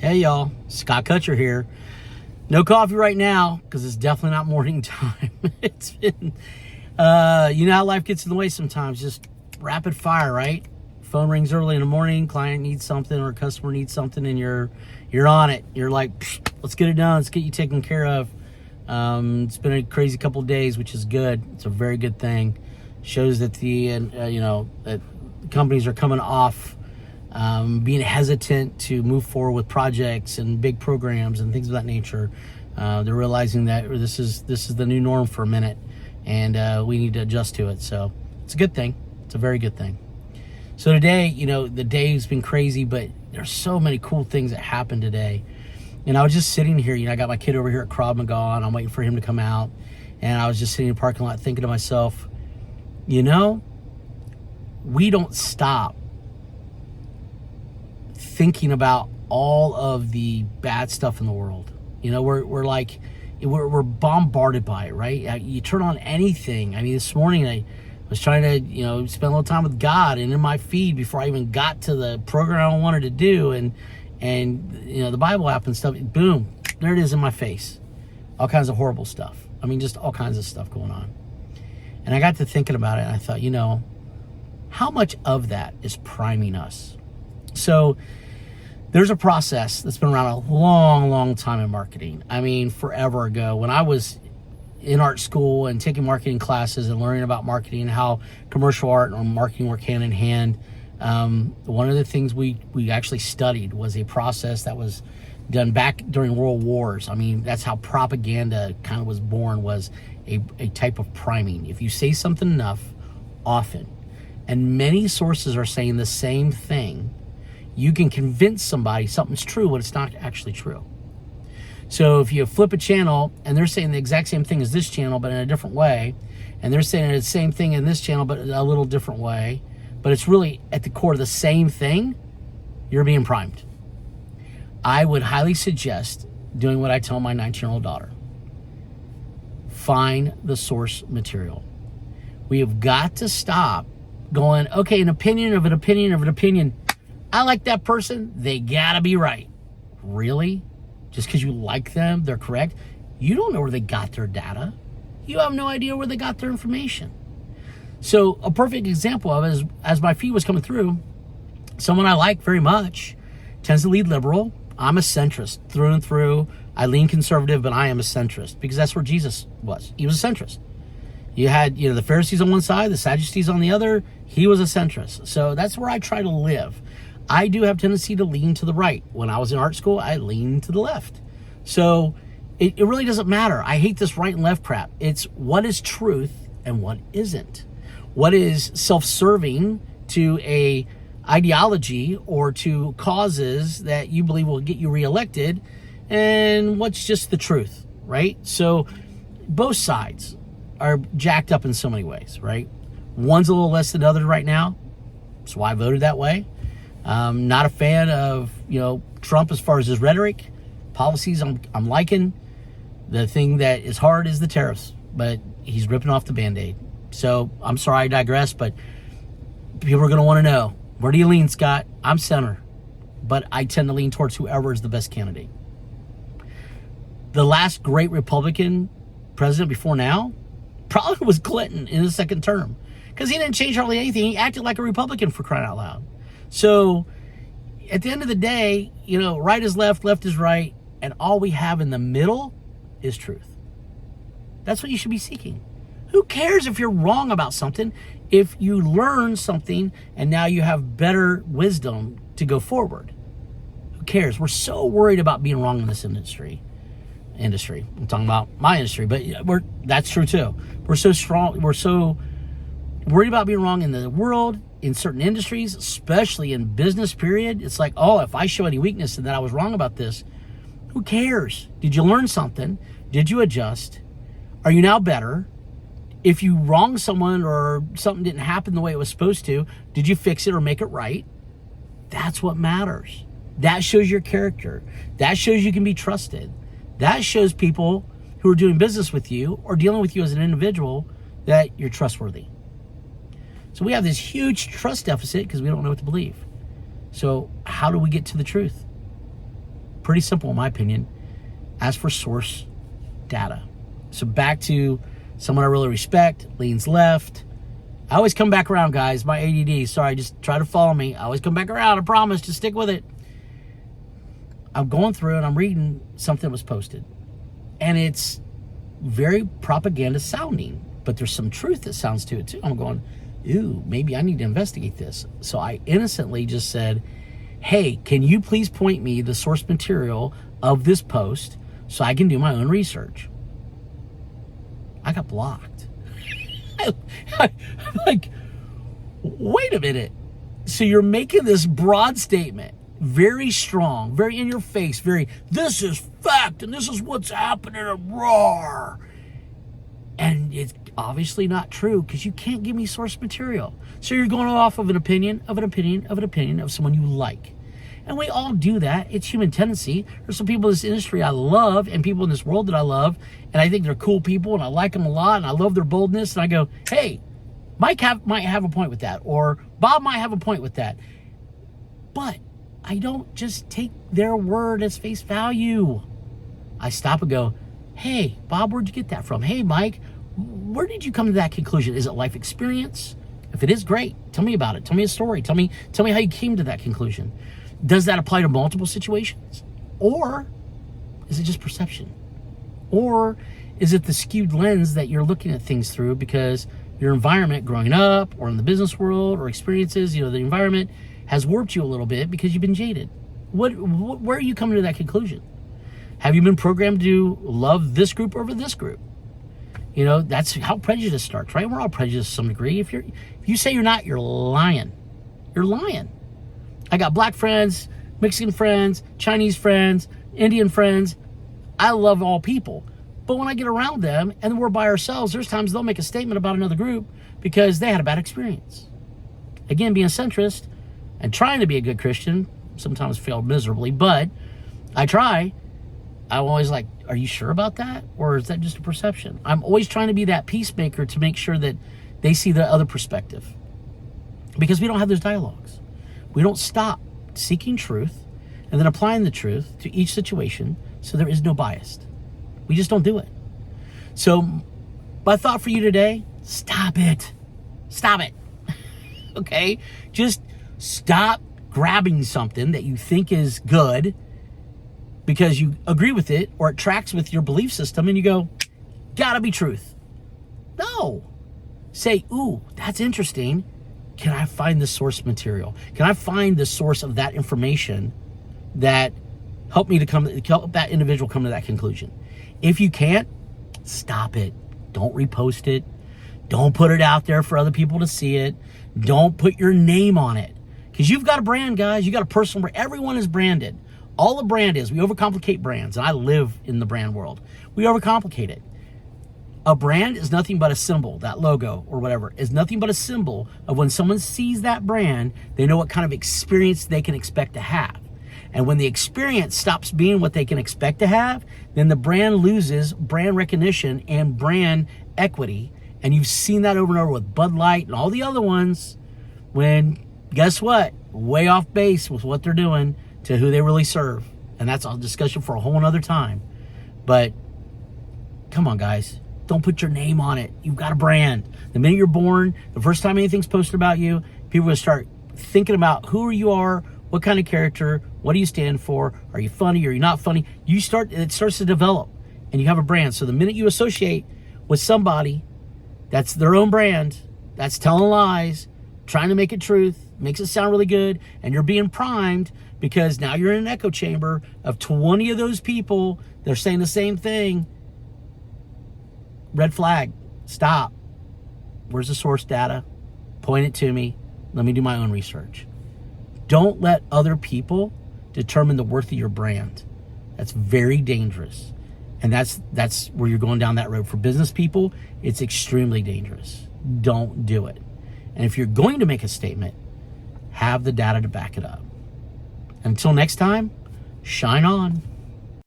Hey y'all, Scott Cutcher here. No coffee right now because it's definitely not morning time. It's been, you know how life gets in the way sometimes. Just rapid fire, right? Phone rings early in the morning, client needs something or customer needs something, and you're on it. You're like, let's get it done. Let's get you taken care of. It's been a crazy couple of days, which is good. It's a very good thing. Shows that that companies are coming off. Being hesitant to move forward with projects and big programs and things of that nature. They're realizing that this is the new norm for a minute, and we need to adjust to it. So it's a good thing. It's a very good thing. So today, the day's been crazy, but there's so many cool things that happened today. And I was just sitting here, I got my kid over here at Krav Maga, and I'm waiting for him to come out. And I was just sitting in the parking lot thinking to myself, we don't stop thinking about all of the bad stuff in the world. We're bombarded by it, right? You turn on anything. I mean, this morning I was trying to, spend a little time with God, and in my feed before I even got to the program I wanted to do, and the Bible app and stuff, boom, there it is in my face. All kinds of horrible stuff. I mean, just all kinds of stuff going on. And I got to thinking about it, and I thought, how much of that is priming us? So there's a process that's been around a long, long time in marketing. I mean, forever ago, when I was in art school and taking marketing classes and learning about marketing and how commercial art and marketing work hand in hand, one of the things we actually studied was a process that was done back during World Wars. I mean, that's how propaganda kind of was born, was a type of priming. If you say something enough, often, and many sources are saying the same thing, you can convince somebody something's true when it's not actually true. So if you flip a channel and they're saying the exact same thing as this channel, but in a different way, and they're saying the same thing in this channel, but a little different way, but it's really at the core of the same thing, you're being primed. I would highly suggest doing what I tell my 19-year-old daughter. Find the source material. We have got to stop going, okay, an opinion of an opinion of an opinion. I like that person, they gotta be right. Really? Just because you like them, they're correct? You don't know where they got their data. You have no idea where they got their information. So a perfect example of it is, as my feed was coming through, someone I like very much tends to lead liberal. I'm a centrist through and through. I lean conservative, but I am a centrist because that's where Jesus was. He was a centrist. You had, the Pharisees on one side, the Sadducees on the other. He was a centrist. So that's where I try to live. I do have tendency to lean to the right. When I was in art school, I leaned to the left. So it really doesn't matter. I hate this right and left crap. It's what is truth and what isn't. What is self-serving to a ideology or to causes that you believe will get you reelected, and what's just the truth, right? So both sides are jacked up in so many ways, right? One's a little less than the other right now. That's why I voted that way. Not a fan of, Trump as far as his rhetoric. Policies I'm liking. The thing that is hard is the tariffs, but he's ripping off the Band-Aid. So I'm sorry I digress, but people are going to want to know, where do you lean, Scott? I'm center, but I tend to lean towards whoever is the best candidate. The last great Republican president before now probably was Clinton in his second term, because he didn't change hardly anything. He acted like a Republican, for crying out loud. So at the end of the day, right is left, left is right, and all we have in the middle is truth. That's what you should be seeking. Who cares if you're wrong about something? If you learn something and now you have better wisdom to go forward, who cares? We're so worried about being wrong in this industry. I'm talking about my industry, but that's true too. We're so strong. We're so worried about being wrong in the world, in certain industries, especially in business, period. It's like, if I show any weakness and that I was wrong about this, who cares? Did you learn something? Did you adjust? Are you now better? If you wronged someone or something didn't happen the way it was supposed to, did you fix it or make it right? That's what matters. That shows your character. That shows you can be trusted. That shows people who are doing business with you or dealing with you as an individual that you're trustworthy. So we have this huge trust deficit because we don't know what to believe. So how do we get to the truth? Pretty simple in my opinion. Ask for source data. So back to someone I really respect, leans left. I always come back around, guys. My ADD, sorry, just try to follow me. I always come back around, I promise, just stick with it. I'm going through and I'm reading something that was posted. And it's very propaganda sounding, but there's some truth that sounds to it too. I'm going, ooh, maybe I need to investigate this. So I innocently just said, hey, can you please point me the source material of this post so I can do my own research? I got blocked. I'm like, wait a minute. So you're making this broad statement, very strong, very in your face, very, this is fact and this is what's happening at roar. And it's obviously not true because you can't give me source material. So you're going off of an opinion, of someone you like. And we all do that. It's human tendency. There's some people in this industry I love and people in this world that I love. And I think they're cool people and I like them a lot and I love their boldness. And I go, hey, Mike might have a point with that. Or Bob might have a point with that. But I don't just take their word as face value. I stop and go, hey, Bob, where'd you get that from? Hey, Mike, where did you come to that conclusion? Is it life experience? If it is, great. Tell me about it. Tell me a story. Tell me how you came to that conclusion. Does that apply to multiple situations? Or is it just perception? Or is it the skewed lens that you're looking at things through because your environment growing up or in the business world or experiences, the environment has warped you a little bit because you've been jaded? Where are you coming to that conclusion? Have you been programmed to love this group over this group? That's how prejudice starts, right? We're all prejudiced to some degree. If you say you're not, you're lying. You're lying. I got black friends, Mexican friends, Chinese friends, Indian friends. I love all people. But when I get around them and we're by ourselves, there's times they'll make a statement about another group because they had a bad experience. Again, being a centrist and trying to be a good Christian, sometimes failed miserably, but I try. I'm always like, are you sure about that? Or is that just a perception? I'm always trying to be that peacemaker to make sure that they see the other perspective. Because we don't have those dialogues. We don't stop seeking truth and then applying the truth to each situation so there is no bias. We just don't do it. So my thought for you today, stop it. Stop it. Okay? Just stop grabbing something that you think is good because you agree with it or it tracks with your belief system and you go, gotta be truth. No. Say, ooh, that's interesting. Can I find the source material? Can I find the source of that information that help that individual come to that conclusion? If you can't, stop it. Don't repost it. Don't put it out there for other people to see it. Don't put your name on it. Because you've got a brand, guys. You got a personal brand. Everyone is branded. All a brand is, we overcomplicate brands. And I live in the brand world. We overcomplicate it. A brand is nothing but a symbol, that logo or whatever, is nothing but a symbol of when someone sees that brand, they know what kind of experience they can expect to have. And when the experience stops being what they can expect to have, then the brand loses brand recognition and brand equity. And you've seen that over and over with Bud Light and all the other ones when, guess what? Way off base with what they're doing to who they really serve. And that's a discussion for a whole nother time. But come on, guys. Don't put your name on it. You've got a brand. The minute you're born, the first time anything's posted about you, people will start thinking about who you are, what kind of character, what do you stand for, are you funny, are you not funny? It starts to develop, and you have a brand. So the minute you associate with somebody that's their own brand, that's telling lies, trying to make it truth, makes it sound really good, and you're being primed because now you're in an echo chamber of 20 of those people, they're saying the same thing. Red flag. Stop. Where's the source data? Point it to me. Let me do my own research. Don't let other people determine the worth of your brand. That's very dangerous. And that's where you're going down that road. For business people, it's extremely dangerous. Don't do it. And if you're going to make a statement, have the data to back it up. Until next time, shine on.